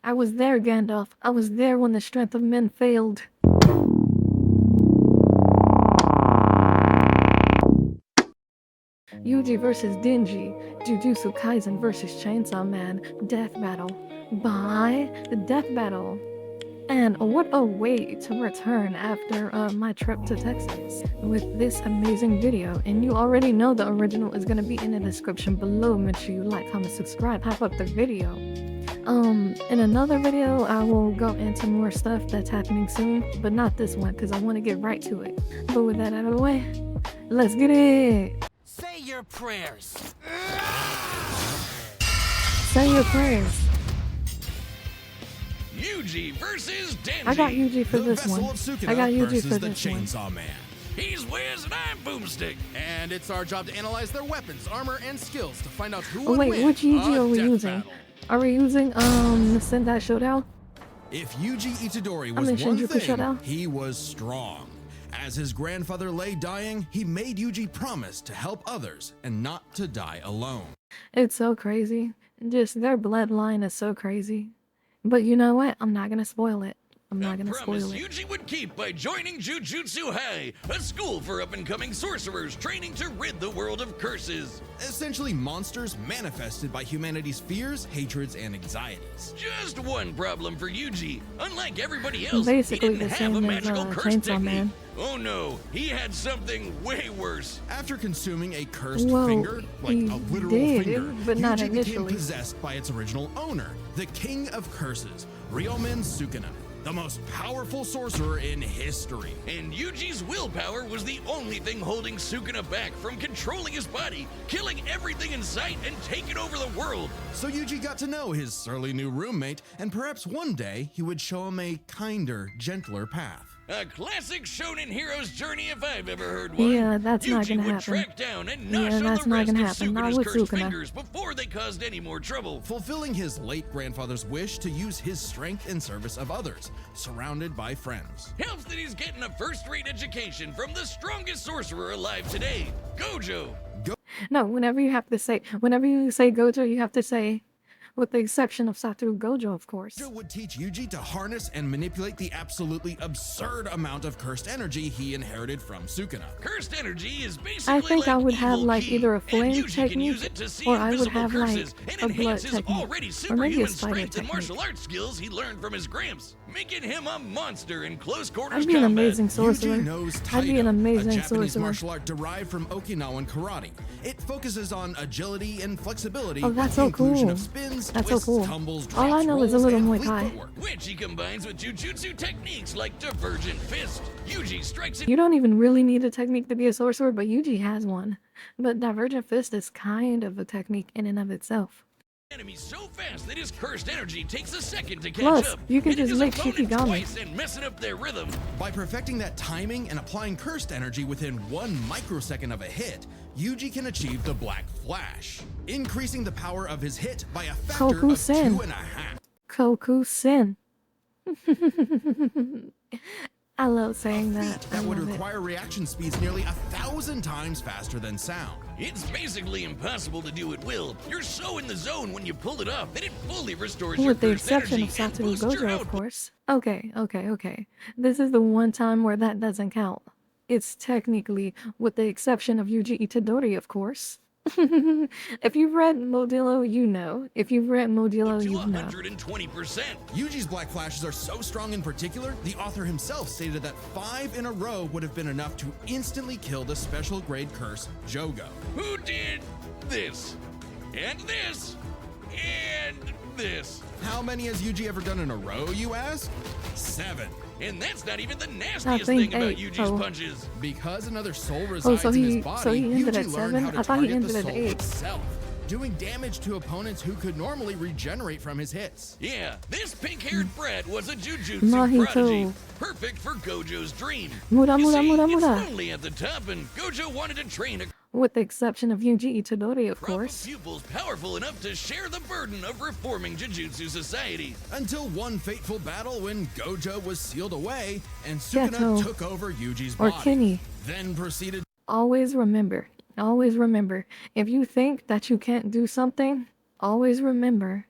I was there, Gandalf. I was there when the strength of men failed. Yuji versus Denji, Jujutsu Kaisen versus Chainsaw Man, Death Battle. Bye, the Death Battle. And what a way to return after my trip to Texas with this amazing video. And you already know the original is going to be in the description below. Make sure you like, comment, subscribe, hype up the video. In another video, I will go into more stuff that's happening soon, but not this one because I want to get right to it. But with that out of the way, let's get it. Say your prayers. Say your prayers. Yuji versus Denji. I got Yuji for this one. I got Yuji for the this one. Chainsaw Man. He's Wiz and I'm Boomstick. And it's our job to analyze their weapons, armor, and skills to find out who Oh would wait, win which Yuji a are we death using? battle. Are we using the Sendai Showdown? If Yuji Itadori was in one Shinjuku Showdown. thing, he was strong. As his grandfather lay dying, he made Yuji promise to help others and not to die alone. It's so crazy. Just their bloodline is so crazy. But you know what? I'm not gonna spoil it. I'm not gonna Promise spoil it. Yuji would keep by joining Jujutsu High, a school for up-and-coming sorcerers training to rid the world of curses. Essentially monsters manifested by humanity's fears, hatreds, and anxieties. Just one problem for Yuji. Unlike everybody else, Basically he didn't the have a same as magical curse Chainsaw technique. Man. Oh no, he had something way worse. After consuming a cursed Whoa, finger, like he a literal did, finger, but not Yuji became initially. possessed by its original owner, the king of curses, Ryomen Sukuna, the most powerful sorcerer in history. And Yuji's willpower was the only thing holding Sukuna back from controlling his body, killing everything in sight, and taking over the world. So Yuji got to know his surly new roommate, and perhaps one day he would show him a kinder, gentler path. A classic shonen hero's journey if I've ever heard one. Yeah, that's Yuji not gonna would happen. track down and Yeah, nosh on that's the not rest gonna of happen. Not Sukuna's with cursed Sukuna. fingers before they caused any more trouble. Fulfilling his late grandfather's wish to use his strength in service of others, surrounded by friends. Helps that he's getting a first-rate education from the strongest sorcerer alive today, Gojo. No, whenever you say Gojo, you have to say, with the exception of Satoru Gojo, of course. Gojo would teach Yuji to harness and manipulate the absolutely absurd amount of cursed energy he inherited from Sukuna. Cursed energy is basically I think I would have evil like ki, either a and flame Yuji can use technique, it to see or I would invisible have like curses and a blood enhance his technique, already or maybe a superhuman spider strength and technique. martial arts skills he learned from his gramps, making him a monster in close quarters I'd be an combat. amazing sorcerer. Yuji knows I'd be an Taido, amazing a Japanese sorcerer. martial art derived from Okinawan karate. It focuses on agility and flexibility. Oh, that's with the so inclusion cool. of spins, That's so twists, cool. tumbles, All I drops, know is a rolls, little and Muay fleet Thai. footwork. Which he combines with Jujutsu techniques like Divergent Fist. Yuji strikes it You don't even really need a technique to be a sorcerer, but Yuji has one. But Divergent Fist is kind of a technique in and of itself. enemy so fast that his cursed energy takes a second to catch Plus, up. you can hitting just his make opponent Shikigami. twice and messing up their rhythm. By perfecting that timing and applying cursed energy within 1 microsecond of a hit, Yuji can achieve the Black Flash, increasing the power of his hit by a factor of Koku-sen. 2.5. Koku-sen. I love saying that. I That would love it. require reaction speeds nearly 1,000 times faster than sound. It's basically impossible to do at will. You're so in the zone when you pull it off that it fully restores With the your cursed exception energy of and Satoru boosts your Gojo, of output. course. Okay. This is the one time where that doesn't count. It's technically with the exception of Yuji Itadori, of course. If you've read Modillo, you know. If you've read Modillo, To you know. 120%. Yuji's Black Flashes are so strong in particular, the author himself stated that 5 in a row would have been enough to instantly kill the special grade curse, Jogo. Who did this? And this? And this? How many has Yuji ever done in a row, you ask? 7. And that's not even the nastiest think thing about 8, Yuji's so- punches. Because another soul Oh, resides so in he his body, ended Yuji at learned 7? how to I thought he target the ended at soul 8. itself, doing damage to opponents who could normally regenerate from his hits. Yeah, this pink-haired brat was a Jujutsu Mahito. prodigy, perfect for Gojo's dream. Muda, You muda, see, muda, it's muda. lonely at the top, and Gojo wanted to train a With the exception of Yuji Itadori, of crop of course. pupils powerful enough to share the burden of reforming Jujutsu society. Until one fateful battle when Gojo was sealed away and Sukuna Geto. took over Yuji's Or body. Kenny. Then proceeded Always remember, if you think that you can't do something, always remember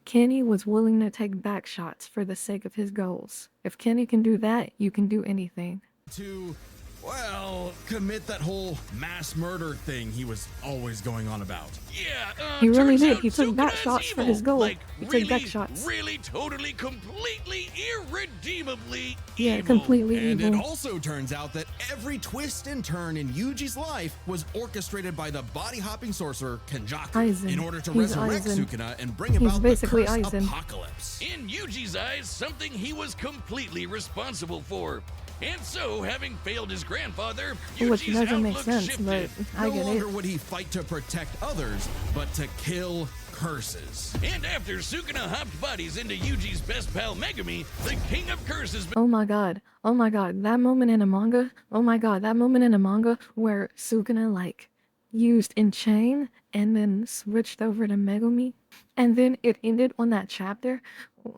Kenny was willing to take back shots for the sake of his goals. If Kenny can do that, you can do anything. To, well, commit that whole mass murder thing he was always going on about. Yeah, He really turns did. out He took back Sukuna's shots for evil. his goal. Like, He really, took back shots. really, totally, completely, irredeemably Yeah, evil. completely And evil. it also turns out that every twist and turn in Yuji's life was orchestrated by the body-hopping sorcerer Kenjaku Aizen. in order to He's resurrect Aizen. Sukuna and bring He's about the basically curse Aizen. apocalypse. In Yuji's eyes, something he was completely responsible for. And so, having failed his grandfather, Which Yuji's doesn't make outlook sense, shifted. but I No get longer it. would he fight to protect others, but to kill curses. And after Sukuna hopped bodies into Yuji's best pal Megumi, the king of curses Oh my god. Oh my god. That moment in a manga. Oh my god. That moment in a manga where Sukuna like used Enchain and then switched over to Megumi. And then it ended on that chapter.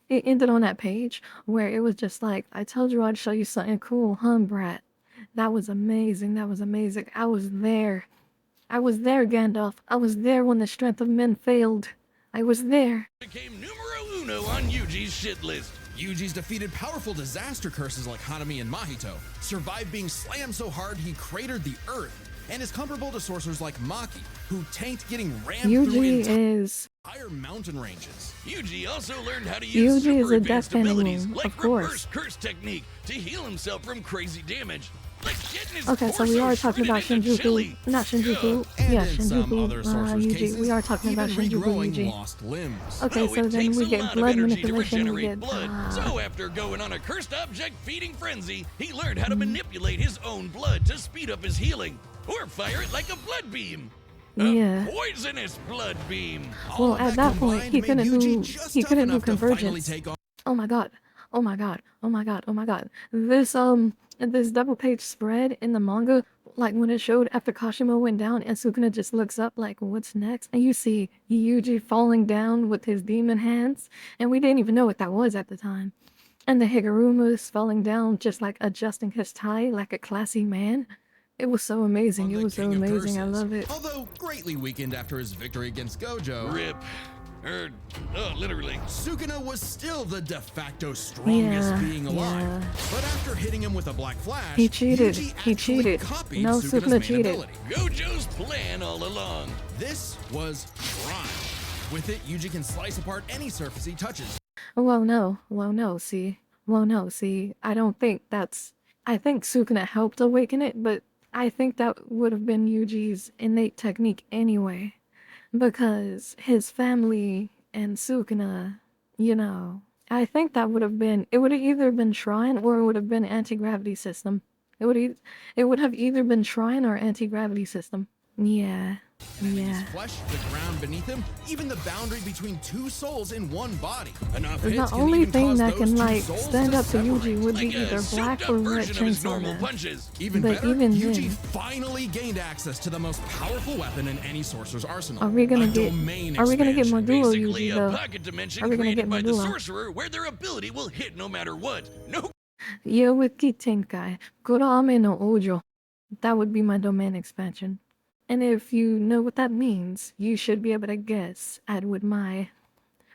It ended on that page where it was just like, I told you I'd show you something cool, huh, brat? That was amazing. That was amazing. I was there. I was there, Gandalf. I was there when the strength of men failed. I was there. became numero uno on Yuji's shit list. Yuji's defeated powerful disaster curses like Hanami and Mahito, survived being slammed so hard he cratered the earth, and is comparable to sorcerers like Maki, who tanked getting rammed through Yuji is... entire mountain ranges. Yuji also learned how to use Yuji is super a advanced death abilities animal, like of course. reverse curse technique to heal himself from crazy damage. Like getting his Okay, so we torso are talking about shredded into Shinjuku. chili. Not Shinjuku. And Yeah, in some other Shinjuku. sorcerers' Yuji. cases, We are talking about even Shinjuku regrowing Yuji. lost limbs. Okay, Oh, so it then takes we a get lot blood of energy to manipulation. We regenerate get blood. So after going on a cursed object feeding frenzy, he learned how to manipulate his own blood to speed up his healing, or fire it like a blood beam. Yeah. A poisonous blood beam. All Well, of at that point, combined he made couldn't Yuji do just he tough couldn't do enough to finally convergence. take on Oh my god. Oh my god. Oh my god. Oh my god. This double page spread in the manga, like when it showed after Kashimo went down and Sukuna just looks up like, what's next? And you see Yuji falling down with his demon hands, and we didn't even know what that was at the time. And the Higuruma's falling down, just like adjusting his tie like a classy man. It was so amazing. It the was so King of amazing. I Curses. love it. Although greatly weakened after his victory against Gojo, Rip. Literally. Sukuna was still the de facto strongest Yeah, being alive. yeah. But after hitting him with a Black Flash, He cheated. Yuji He actually cheated. copied No, Sukuna's Sukuna main cheated. ability. Gojo's plan all along. This was Shrine. With it, Yuji can slice apart any surface he touches. Well, no, see. I don't think that's... I think Sukuna helped awaken it, but I think that would have been Yuji's innate technique anyway. Because his family and Sukuna, I think that would have been... It would have either been Shrine or it would have been anti-gravity system. It would have either been Shrine or anti-gravity system. Yeah. His flesh, the ground beneath him, even the boundary between two souls in one body. Enough The hits can only even thing cause that those can, two like, souls stand to up to Yuji separate. would Like be a either Black souped-up or Red version of his Chainsaw normal Man. punches. Even But better, even Yuji then- finally gained access to the most powerful weapon in any sorcerer's arsenal. Are we gonna a get... domain Are we gonna get expansion. Modulo Basically, Yuji, a though? pocket dimension Are we gonna created get by the Modulo? sorcerer where their ability will hit no matter what. No Yowiki Tenkai, Kurame no Ojo. That would be my domain expansion. And if you know what that means, you should be able to guess at what my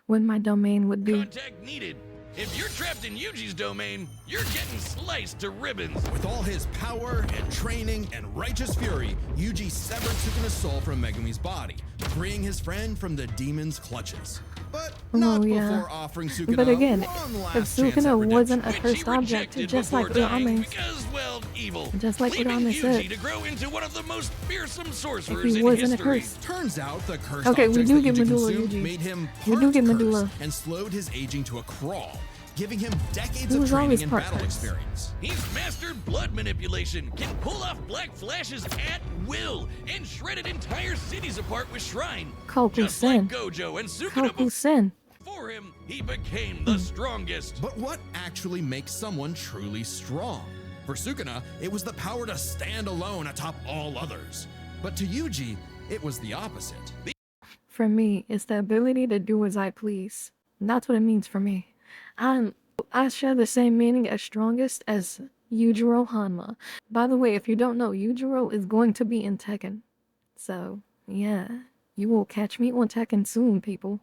domain would be. contact needed. If you're trapped in Yuji's domain, you're getting sliced to ribbons. With all his power and training and righteous fury, Yuji severed Sukuna's soul from Megumi's body, freeing his friend from the demon's clutches. But not before offering Sukuna But again, one last if chance at Sukuna redemption. wasn't a Which he cursed object, rejected just before like dying Urame, because, well, evil. Just like leaving Urame Yuji said. to grow into one of the most fearsome if sorcerers he in wasn't a history. curse. Turns out the cursed Okay, we objects do that get Yuji Medulla consumed Yuji. made him We do part get cursed Medulla. and slowed his aging to a crawl, giving him decades He of was training always and part battle cursed. experience. He's mastered blood manipulation, can pull off black flashes at will, and shredded entire cities apart with Shrine. Just like Koku-sen. Gojo and Sukuna Koku-sen. before him, he became the strongest. But what actually makes someone truly strong? For Sukuna, it was the power to stand alone atop all others. But to Yuji, it was the opposite. For me, it's the ability to do as I please. That's what it means for me. I share the same meaning as strongest as Yujiro Hanma. By the way, if you don't know, Yujiro is going to be in Tekken. So, yeah. You will catch me on Tekken soon, people.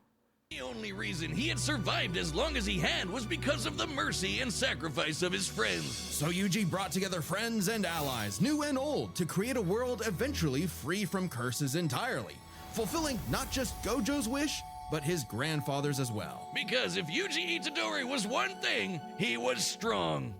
The only reason he had survived as long as he had was because of the mercy and sacrifice of his friends. So Yuji brought together friends and allies, new and old, to create a world eventually free from curses entirely, fulfilling not just Gojo's wish, but his grandfather's as well. Because if Yuji Itadori was one thing, he was strong.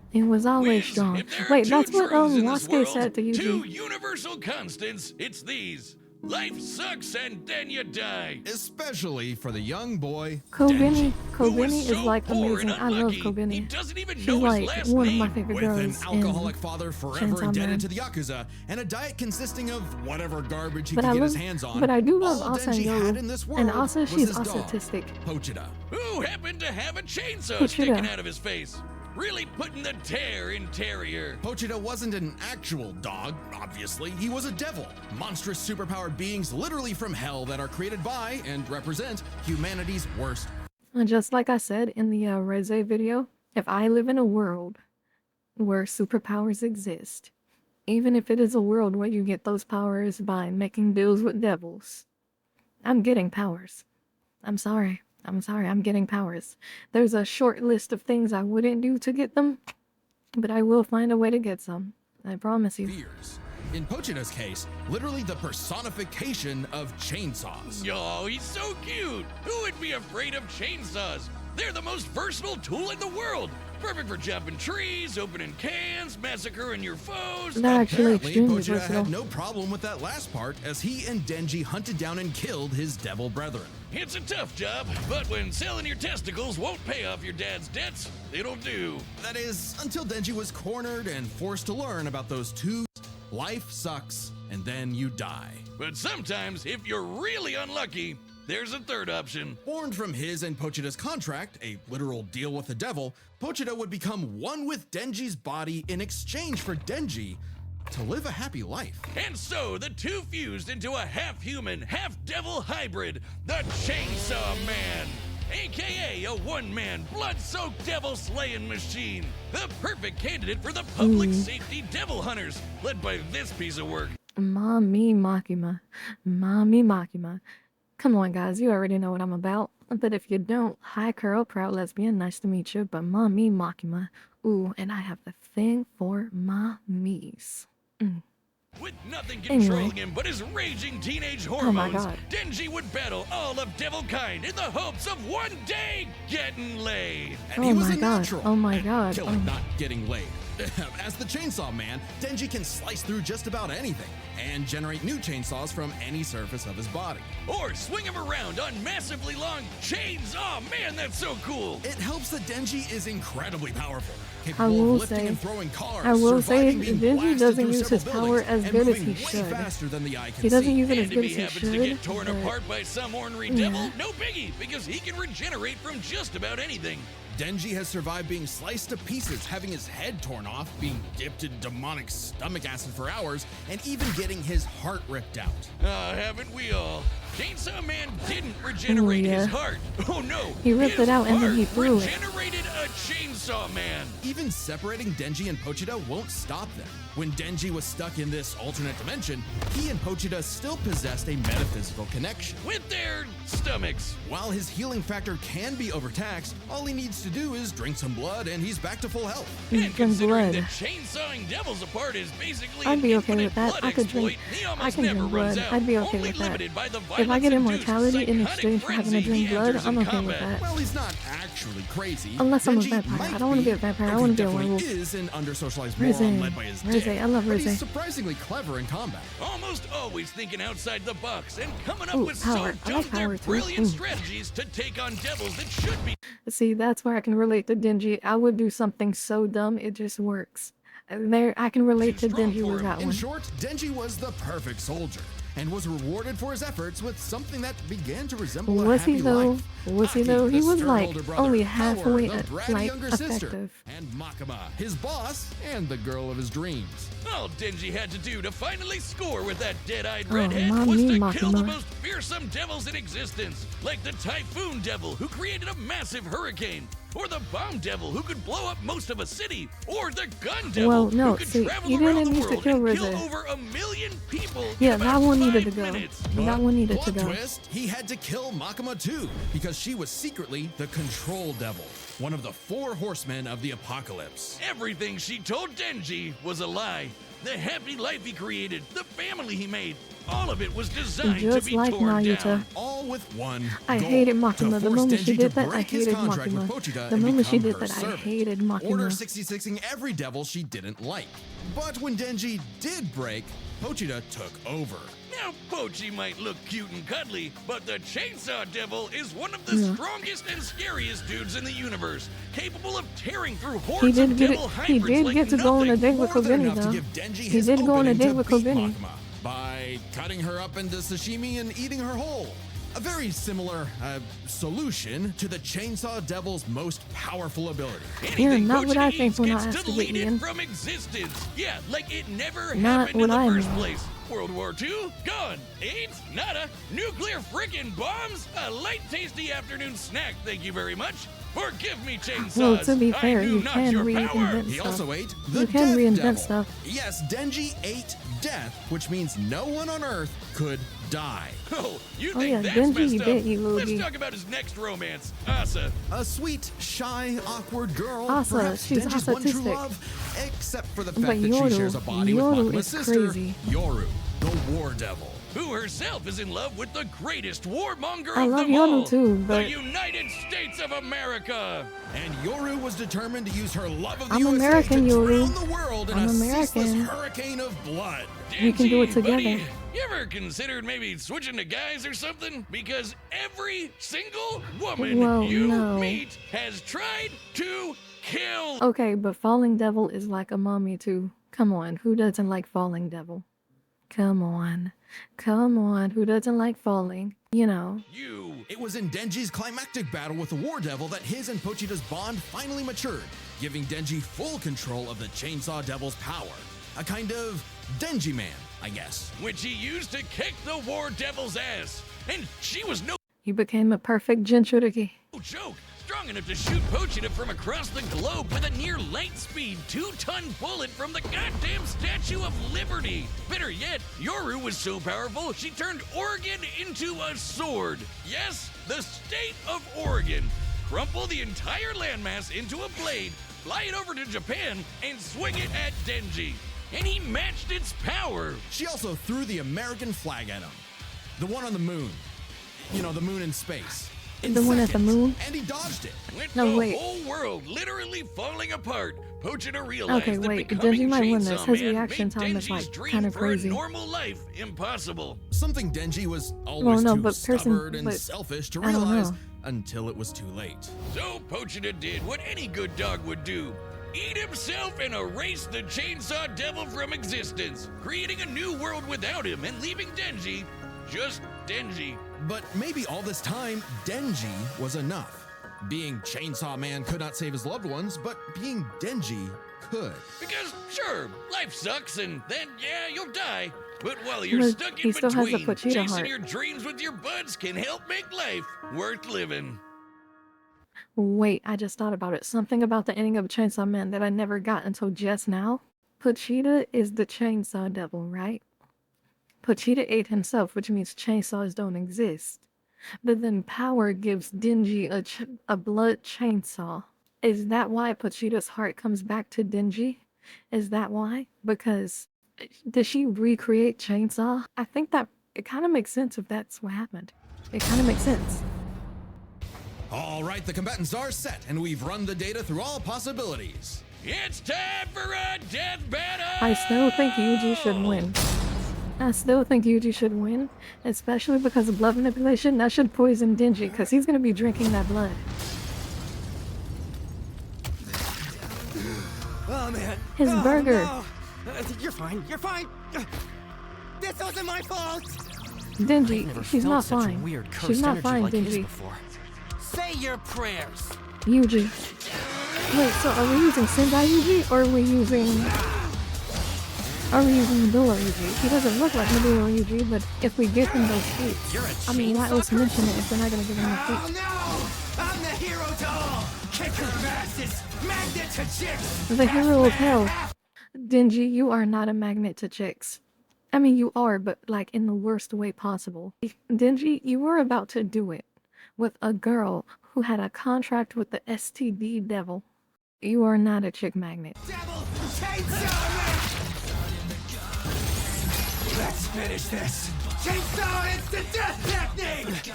He was always Wiz, strong. if there are Wait, two that's what truths in this Wasuke world, said to two Yuji. universal constants, it's these. Life sucks and then you die. Especially for the young boy, Kobeni, Denji. Who was Kobeni is so like poor and amazing. I love unlucky, He Kobeni. doesn't even She's know his like last one of name. my favorite With an girls. alcoholic in father forever Chainsaw indebted Man. to the Yakuza, and a diet consisting of whatever garbage he But could I get love, his hands on, but I do love all Asa and Denji had in Yoru. this world And Asa, was she's his dog, autistic. Pochita. Who happened to have a chainsaw Pochita. sticking out of his face? Really putting the tear in Terrier. Pochita wasn't an actual dog, obviously. He was a devil. Monstrous superpowered beings literally from hell that are created by and represent humanity's worst. And just like I said in the Reze video, if I live in a world where superpowers exist, even if it is a world where you get those powers by making deals with devils, I'm getting powers. I'm sorry, I'm getting powers. There's a short list of things I wouldn't do to get them, but I will find a way to get some. I promise you. Fears. In Pochita's case, literally the personification of chainsaws. Oh, he's so cute. Who would be afraid of chainsaws? They're the most versatile tool in the world. Perfect for chopping trees, opening cans, massacring your foes. They're actually Apparently, extremely Pochita versatile. had no problem with that last part as he and Denji hunted down and killed his devil brethren. It's a tough job, but when selling your testicles won't pay off your dad's debts, it'll do. That is, until Denji was cornered and forced to learn about those two. Life sucks, and then you die. But sometimes, if you're really unlucky, there's a third option. Born from his and Pochita's contract, a literal deal with the devil, Pochita would become one with Denji's body in exchange for Denji to live a happy life. And so the two fused into a half-human, half-devil hybrid, the Chainsaw Man, aka a one-man, blood-soaked devil-slaying machine, the perfect candidate for the public safety devil hunters, led by this piece of work. Mommy Makima. Mommy Makima. Come on, guys, you already know what I'm about. But if you don't, hi, Kuro, proud lesbian, nice to meet you. But Mommy Makima. Ooh, and I have the thing for mommies. With nothing Anyway. controlling him but his raging teenage Oh my hormones, God. Denji would battle all of devil kind in the hopes of one day getting laid. And Oh he was my a God. natural Oh my at God. killing, Oh. not getting laid. As the Chainsaw Man, Denji can slice through just about anything and generate new chainsaws from any surface of his body. Or swing him around on massively long chains. Oh man, that's so cool. It helps that Denji is incredibly powerful, I capable will of lifting say- and throwing cars. I will say surviving being Denji blasted doesn't through use his several power buildings, as and good as moving he way should. faster than the eye can He doesn't see. use it as And good if as he he happens to should. get torn but- apart by some ornery devil, no biggie, because he can regenerate from just about anything. Denji has survived being sliced to pieces, having his head torn off, being dipped in demonic stomach acid for hours, and even getting his heart ripped out. Haven't we all? Chainsaw Man didn't regenerate yeah. his heart. Oh no. He ripped his it out and then he heart threw it. regenerated a Chainsaw Man. Even separating Denji and Pochita won't stop them. When Denji was stuck in this alternate dimension, he and Pochita still possessed a metaphysical connection. With their stomachs. While his healing factor can be overtaxed, all he needs to do is drink some blood and he's back to full health. And Drink considering blood. that chainsawing devils apart is basically I'd an be okay infinite with that. blood I could exploit, drink- he I almost can never drink runs blood. out, I'd be okay only with that. limited by the If I get violence-induced immortality in psychotic exchange for having to frenzy he drink blood, enters I'm in okay with combat. that. Well, he's not actually crazy. Unless I'm a Denji vampire. might I don't wanna be a vampire. I though wanna he be a definitely werewolf. is an under-socialized Rize. moron led by his Rize. dick, I love but he's Rize. surprisingly clever in combat. Almost always thinking outside the box and coming up Ooh, with power. so I dumb like they're power too. brilliant Ooh. strategies to take on devils that should be See, that's where I can relate to Denji. I would do something so dumb, it just works. There, I can relate to Too strong Denji for with him. that In one. short, Denji was the perfect soldier and was rewarded for his efforts with something that began to resemble a Was happy he though? life. Was he Aki, though? He the was stern like older brother, only Power, halfway the bratty like younger sister, effective. and Makima, his boss and the girl of his dreams. All Denji had to do to finally score with that dead-eyed Oh, redhead was mommy to Makima. kill the most fearsome devils in existence, like the Typhoon Devil, who created a massive hurricane, or the bomb devil who could blow up most of a city, or the gun devil Well, no, who could see, travel you around didn't the need to world kill and kill RZA. over 1 million people Yeah, in that about one needed 5 to go. minutes. That one needed to Plot go. twist, he had to kill Makima too, because she was secretly the control devil, one of the 4 horsemen of the apocalypse. Everything she told Denji was a lie. The happy life he created, the family he made, all of it was designed to Just be like torn Naruto. down. All with one I goal, hated to Makima. The force moment she Denji did to that, I break his hated contract with Makima. Pochita The and moment she become did her that, I servant. hated Order Makima. 66ing every devil she didn't like. But when Denji did break, Pochita took over. Now, Pochi might look cute and cuddly, but the Chainsaw Devil is one of the strongest and scariest dudes in the universe, capable of tearing through hordes of devil He hybrids did like get to go on a nothing. date with More than Kobeni enough to though. give Denji He his did go on a opening date to with beat Kobeni. Makima by cutting her up into sashimi and eating her whole. A very similar solution to the Chainsaw Devil's most powerful ability. You're Anything not what I Pochi think eats when I gets ask to deleted get Ian. from existence. Yeah, like it never Not happened in what the I first mean. place. World War II? Gone. AIDS? Nada. Nuclear frickin' bombs? A light tasty afternoon snack, thank you very much. Forgive me, chainsaws. Well, to be I fair, knew you not can your power. reinvent He stuff. also ate the You can Death reinvent Devil. stuff. Yes, Denji ate death, which means no one on Earth could die. Oh, you Oh, think yeah, that's Denji messed up? bit you, Let's Yuji. talk about his next romance, Asa. A sweet, shy, awkward girl. Asa, Perhaps she's Denji's one true autistic. love, except for the fact But that Yoru- she shares a body with Yoru Makima's is sister, crazy. Yoru, the War Devil. Who herself is in love with the greatest warmonger I of love them all, Yoru too, but the United States of America. And Yoru was determined to use her love of the I'm USA American, to Yoru. drown the world in I'm a ceaseless American. hurricane of blood. We can do it Denji, together. buddy, you ever considered maybe switching to guys or something? Because every single woman Whoa, you no. meet has tried to kill. okay, but Falling Devil is like a mommy too. Come on, who doesn't like Falling Devil? Come on, who doesn't like falling? You know. You. It was in Denji's climactic battle with the War Devil that his and Pochita's bond finally matured, giving Denji full control of the Chainsaw Devil's power. A kind of Denji man, I guess. Which he used to kick the War Devil's ass. And she was no He became a perfect Jinchuriki. joke. Strong enough to shoot Pochita from across the globe with a near light speed 2-ton bullet from the goddamn Statue of Liberty. Better yet, Yoru was so powerful she turned Oregon into a sword. Yes, the state of Oregon. Crumple the entire landmass into a blade, fly it over to Japan, and swing it at Denji. And he matched its power. She also threw the American flag at him. The one on the moon. You know, the moon in space. In The one at the seconds. moon? And he dodged it. With No, the wait. whole world literally falling apart, Pochita realized Okay, that wait, becoming Denji might win this. Chainsaw His Man reaction made time is, Denji's like, dream kinda for crazy. a normal life impossible. Something Denji was always Well, no, too but stubborn and but selfish to I don't realize know. until it was too late. So Pochita did what any good dog would do. Eat himself and erase the Chainsaw Devil from existence, creating a new world without him and leaving Denji just Denji. But maybe all this time, Denji was enough. Being Chainsaw Man could not save his loved ones, but being Denji could. Because, sure, life sucks and then, yeah, you'll die. But while you're But stuck he in still has the between, Pochita chasing heart. your dreams with your buds can help make life worth living. Wait, I just thought about it. Something about the ending of Chainsaw Man that I never got until just now. Pochita is the Chainsaw Devil, right? Pochita ate himself, which means chainsaws don't exist. But then Power gives Denji a blood chainsaw. Is that why Pochita's heart comes back to Denji? Is that why? Because did she recreate Chainsaw? I think that it kind of makes sense if that's what happened. It kind of makes sense. All right, the combatants are set, and we've run the data through all possibilities. It's time for a death battle! I still think Yuji should win. I still think Yuji should win, especially because of blood manipulation. That should poison Denji, because he's gonna be drinking that blood. Oh man. His Oh, burger. no. You're fine. You're fine. This wasn't my fault. Denji, Never she's felt not such a fine. weird She's cursed not energy fine, like his Denji. before. Say your prayers. Yuji. Wait, so are we using Sendai Yuji, or are we using... Are we using Medulla Yuji? He doesn't look like Medulla Yuji, but if we give him those feats... You're a I mean, why chainsaw else person? mention it if they're not gonna give him the Oh feats? no! I'm the hero doll. Kick your asses! Magnet to chicks! The hero of hell. Denji, you are not a magnet to chicks. I mean, you are, but like in the worst way possible. Denji, you were about to do it with a girl who had a contract with the STD devil. You are not a chick magnet. Devil Chainsaw Man! Let's finish this! Chainsaw instant death technique!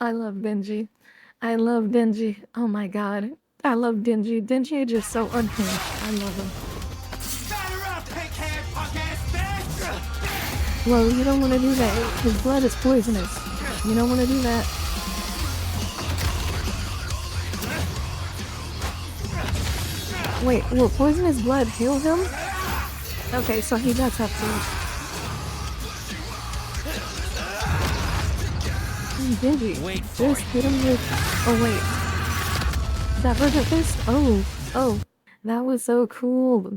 I love Denji. I love Denji. Oh my god. I love Denji. Denji is just so unhinged. I love him. Batter up, pink-haired punk-ass bitch! Whoa, you don't want to do that. His blood is poisonous. You don't want to do that. Wait, will poisonous blood heal him? Okay, so he does have to. Denji, just hit him with. Oh wait, that version fist. Oh, that was so cool.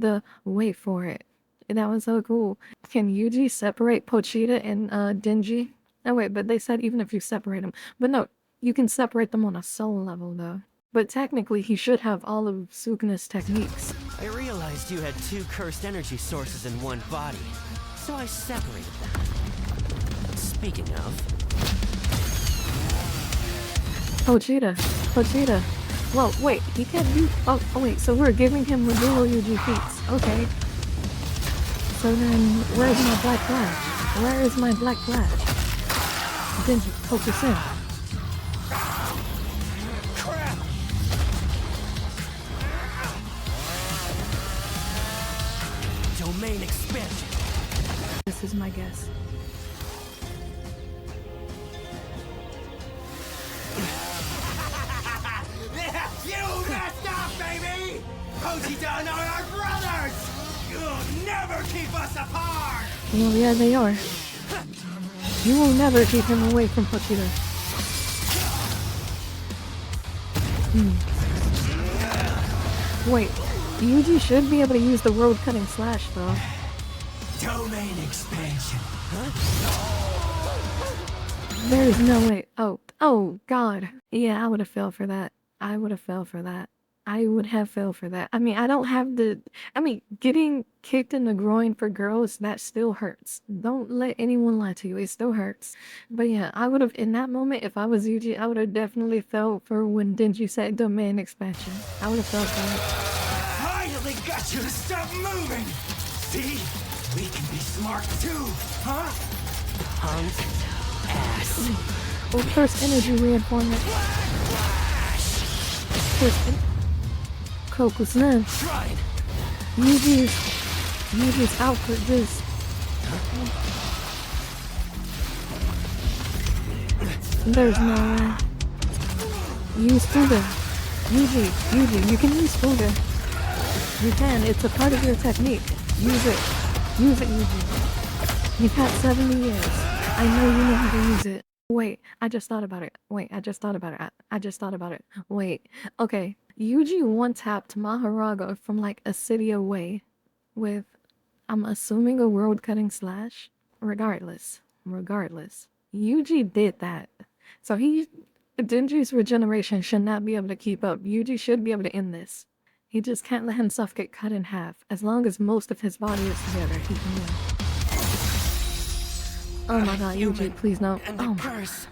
Wait for it. That was so cool. Can Yuji separate Pochita and Denji? Oh wait, but they said even if you separate them. But no, you can separate them on a soul level though. But technically, he should have all of Sukuna's techniques. I realized you had two cursed energy sources in one body, so I separated them. Speaking of... Pochita. Well, wait, he can't do- oh wait, so we're giving him Maduro Yuji feats. Okay. So then, where's my black flash? Where is my black flash? Denji, focus in. Domain expansion. This is my guess. You messed up, baby! Pochita and I are brothers! You'll never keep us apart! Well, yeah, they are. You will never keep him away from Pochita. Wait, Yuji should be able to use the road-cutting slash, though. Domain expansion. There's no way. Oh, God. Yeah, I would have fell for that. I would have fell for that. I mean, I don't have the... I mean, getting kicked in the groin for girls, that still hurts. Don't let anyone lie to you. It still hurts. But yeah, I would have... In that moment, if I was Yuji, I would have definitely fell for when Denji said domain expansion. I would have fell for it. Finally got you to stop moving! See? We can be smart too, huh? Punk ass. Well, first energy reinforcement. First Kokusman. Tried. Yuji's output just... There's no way. Use Fuga. Yuji, you can use Fuga. You can, it's a part of your technique. Use it, Yuji. You've had 70 years. I know you know how to use it. Wait, I just thought about it. Wait, okay. Yuji one-tapped Maharaga from like a city away with, I'm assuming, a road-cutting slash. Regardless. Yuji did that. So Denji's regeneration should not be able to keep up. Yuji should be able to end this. He just can't let himself get cut in half. As long as most of his body is together, he can win. Oh my god, Yuji, please no. And Oh the my curse.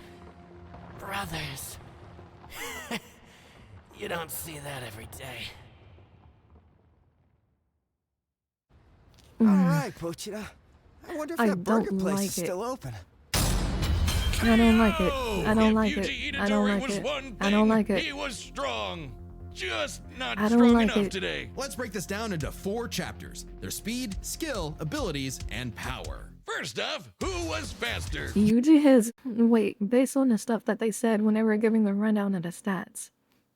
Brothers. You don't see that every day. Alright, Pochita. I wonder if I that burger don't place like is it. still open. I don't like it. I don't If like Yuji it. Itadori I don't like was it. one I don't thing, like it. He was strong. Just not I don't strong like enough it. today. Let's break this down into 4 chapters: their speed, skill, abilities, and power. First off, who was faster? Yuji has... Wait, based on the stuff that they said when they were giving the rundown of the stats,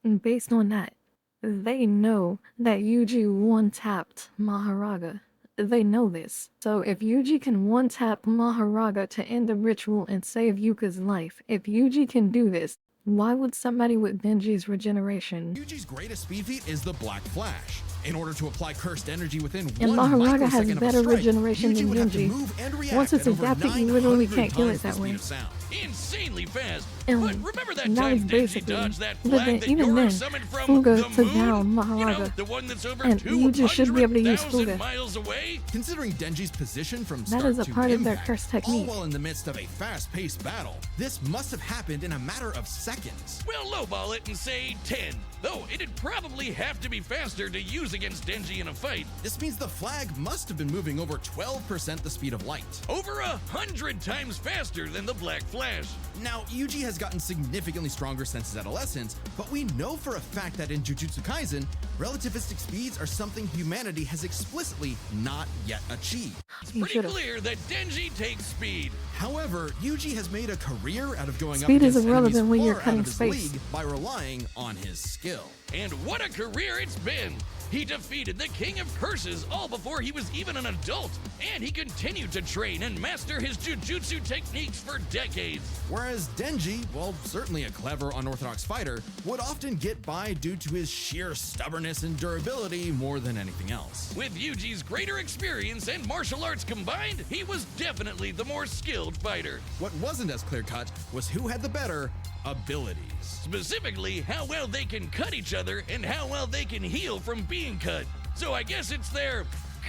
and based on that, they know that Yuji one-tapped Maharaga. They know this. So if Yuji can one-tap Maharaga to end the ritual and save Yuka's life, if Yuji can do this, Why would somebody with Denji's regeneration? Yuji's greatest speed feat is the Black Flash. In order to apply cursed energy within And 1 Mahoraga has microsecond of a better strike, regeneration Yuji than would have to Denji. move and react Once it's at over adapted, you literally 900 can't kill times it that the way. speed of sound. Insanely fast. And But remember that that time was Denji basically. dodged that But flag then, that even Yoro then, summoned from Fuga the took moon? down You know, Mahoraga. the one that's over And Yuji should be able to use 200,000 Fuga. miles away? Considering Denji's position from That start is a to part of their impact, curse all technique. while in the midst of a fast-paced battle, this must have happened in a matter of seconds. We'll lowball it and say 10. Though it'd probably have to be faster to use against Denji in a fight. This means the flag must have been moving over 12% the speed of light. Over 100 times faster than the Black Flash. Now, Yuji has gotten significantly stronger since his adolescence, but we know for a fact that in Jujutsu Kaisen, relativistic speeds are something humanity has explicitly not yet achieved. It's He pretty should've. clear that Denji takes speed. However, Yuji has made a career out of going Speed up is against irrelevant enemies when far you're out cutting of his space. league by relying on his skill. And what a career it's been! He defeated the King of Curses all before he was even an adult, and he continued to train and master his jujutsu techniques for decades. Whereas Denji, while certainly a clever, unorthodox fighter, would often get by due to his sheer stubbornness and durability more than anything else. With Yuji's greater experience and martial arts combined, he was definitely the more skilled fighter. What wasn't as clear-cut was who had the better abilities. Specifically, how well they can cut each other and how well they can heal from being cut. So I guess it's their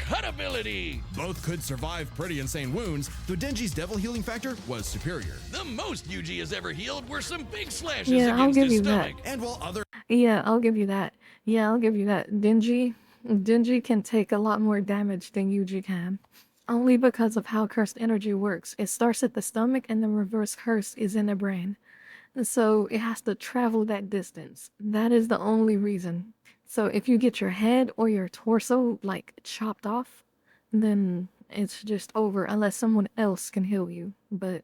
cut ability. Both could survive pretty insane wounds, though Denji's devil healing factor was superior. The most Yuji has ever healed were some big slashes Yeah, I'll against give his you that. stomach. And while other Yeah, I'll give you that. Yeah, I'll give you that. Denji can take a lot more damage than Yuji can. Only because of how cursed energy works. It starts at the stomach and the reverse curse is in the brain. So it has to travel that distance. That is the only reason. So if you get your head or your torso like chopped off, then it's just over unless someone else can heal you. But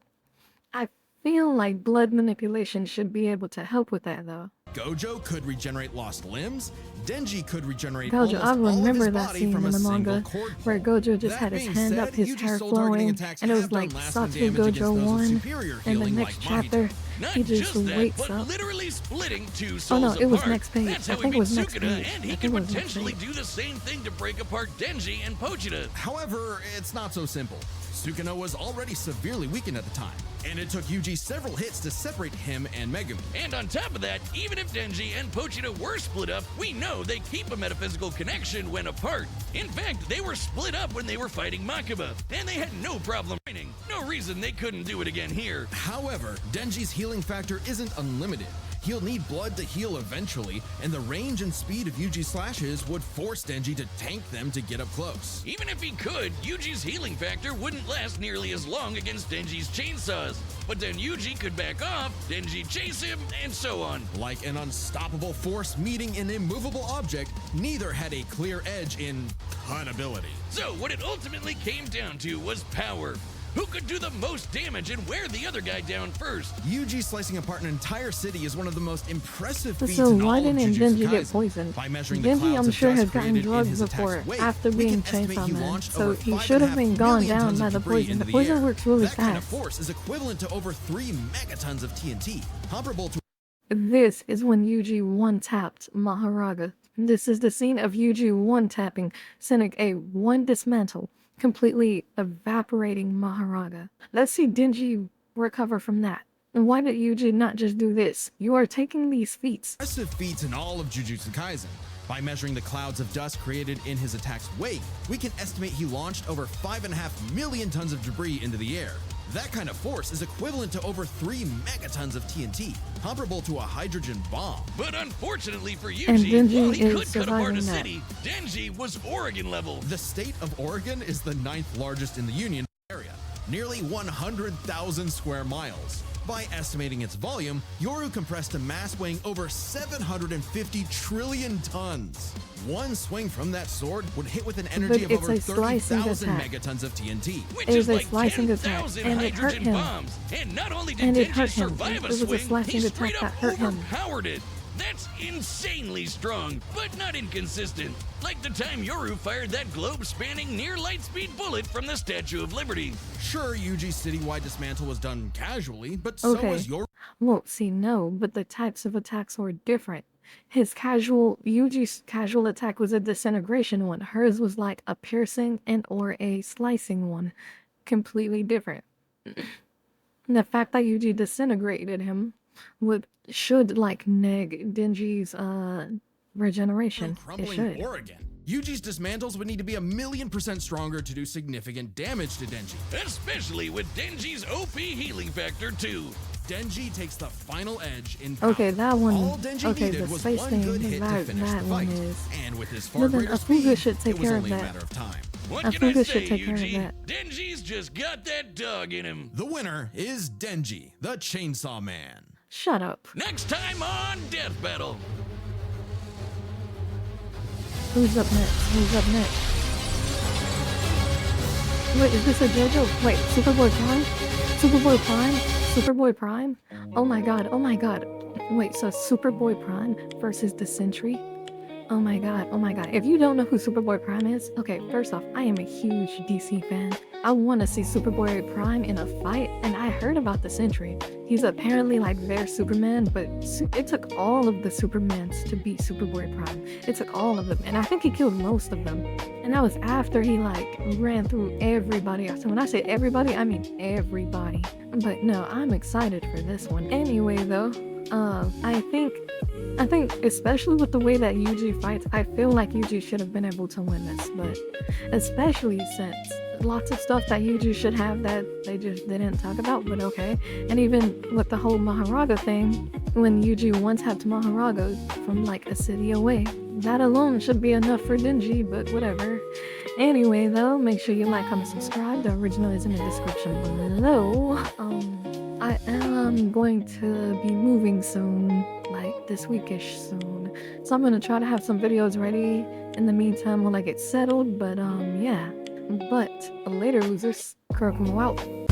I feel like blood manipulation should be able to help with that though. Gojo could regenerate lost limbs, Denji could regenerate Gojo, I almost all of his remember that body scene from in a the single manga cord where pull. Gojo just That had his being hand said, up, his Yuji's hair soul targeting flowing, attacks and it have was done like lasting Satsu damage against Gojo those with 1, superior and the healing next like chapter, Mahito. Not he just that, wakes but up. literally splitting two Oh souls no, it was apart. next page. That's I how think he it was beat next Sukuna, page. and I he think can it was next potentially page. do the same thing to break apart Denji and Pochita. However, it's not so simple. Sukuna was already severely weakened at the time, and it took Yuji several hits to separate him and Megumi. And on top of that, even if Denji and Pochita were split up, we know they keep a metaphysical connection when apart. In fact, they were split up when they were fighting Makaba, and they had no problem training. No reason they couldn't do it again here. However, Denji's healing factor isn't unlimited. He'll need blood to heal eventually, and the range and speed of Yuji's slashes would force Denji to tank them to get up close. Even if he could, Yuji's healing factor wouldn't last nearly as long against Denji's chainsaws. But then Yuji could back off, Denji chase him, and so on. Like an unstoppable force meeting an immovable object, neither had a clear edge in cut ability. So what it ultimately came down to was power. Who could do the most damage and wear the other guy down first? Yuji slicing apart an entire city is one of the most impressive feats So in why all of didn't Jujutsu Denji get Kaisen. poisoned? By measuring the Denji, clouds I'm of sure, dust has gotten created in drugs his attack's before wake, after we being can estimate Chainsaw he Man, launched so over he 5.5 should have been gone million down tons by of the debris poison. into The the poison air. works really That kind of fast. force is equivalent to over 3 megatons of TNT, comparable to This is when Yuji one-tapped Mahoraga. This is the scene of Yuji one-tapping Cynic A one dismantle, completely evaporating Mahoraga. Let's see Denji recover from that. And why did Yuji not just do this? You are taking these feats. impressive feats in all of Jujutsu Kaisen. By measuring the clouds of dust created in his attack's wake, we can estimate he launched over 5.5 million tons of debris into the air. That kind of force is equivalent to over 3 megatons of TNT, comparable to a hydrogen bomb. But unfortunately for And Yuji, Denji while he is could cut apart a surviving that. city, Denji was Oregon level. The state of Oregon is the 9th largest in the Union area, nearly 100,000 square miles. By estimating its volume, Yoru compressed a mass weighing over 750 trillion tons. One swing from that sword would hit with an energy of it's over a slicing 30,000 attack. megatons of TNT. Which It is was a like slicing attack, 10,000 and it hurt hydrogen him. bombs. And not only did And it Denji hurt him. survive It a was a swing, slicing he attack straight up that hurt him. overpowered it. That's insanely strong, but not inconsistent. Like the time Yoru fired that globe-spanning near-light-speed bullet from the Statue of Liberty. Sure, Yuji's citywide dismantle was done casually, but so Okay. was your Well, see, no, but the types of attacks were different. Yuji's casual attack was a disintegration one. Hers was like a piercing and or a slicing one. Completely different. The fact that Yuji disintegrated him should like neg Denji's regeneration. It crumbling should. Oregon. Yuji's dismantles would need to be 1,000,000% stronger to do significant damage to Denji. Especially with Denji's OP healing factor too. Denji takes the final edge in power. Okay, that one. All Denji Okay, needed the was space one thing. good hit to That finish the one fight. is. And with his far But then greater Afuga speed, should take it was care of only a that. matter of time. What I can I think we say, should take care of Yuji? that. Denji's just got that dog in him. The winner is Denji, the Chainsaw Man. Shut up. Next time on Death Battle. Who's up next? Who's up next? Wait, is this a JoJo? Wait, Superboy Prime? Superboy Prime? Superboy Prime? Oh my god, oh my god. Wait, so Superboy Prime versus the Sentry? Oh my god, oh my god. If you don't know who Superboy Prime is, okay, first off, I am a huge DC fan. I want to see Superboy Prime in a fight, and I heard about the Sentry. He's apparently like their Superman, but it took all of the Supermans to beat Superboy Prime. It took all of them, and I think he killed most of them. And that was after he like ran through everybody. So when I say everybody, I mean everybody. But no, I'm excited for this one. Anyway though, I think especially with the way that Yuji fights, I feel like Yuji should have been able to win this, but especially since lots of stuff that Yuji should have that they just didn't talk about, but okay. And even with the whole Maharaga thing, when Yuji once had Maharaga from like a city away, that alone should be enough for Denji, but whatever. Anyway though, make sure you like, comment, subscribe. The original is in the description below. I am going to be moving soon, like this weekish soon. So I'm gonna try to have some videos ready in the meantime while I get settled, but yeah. But later losers, KuroKumo out.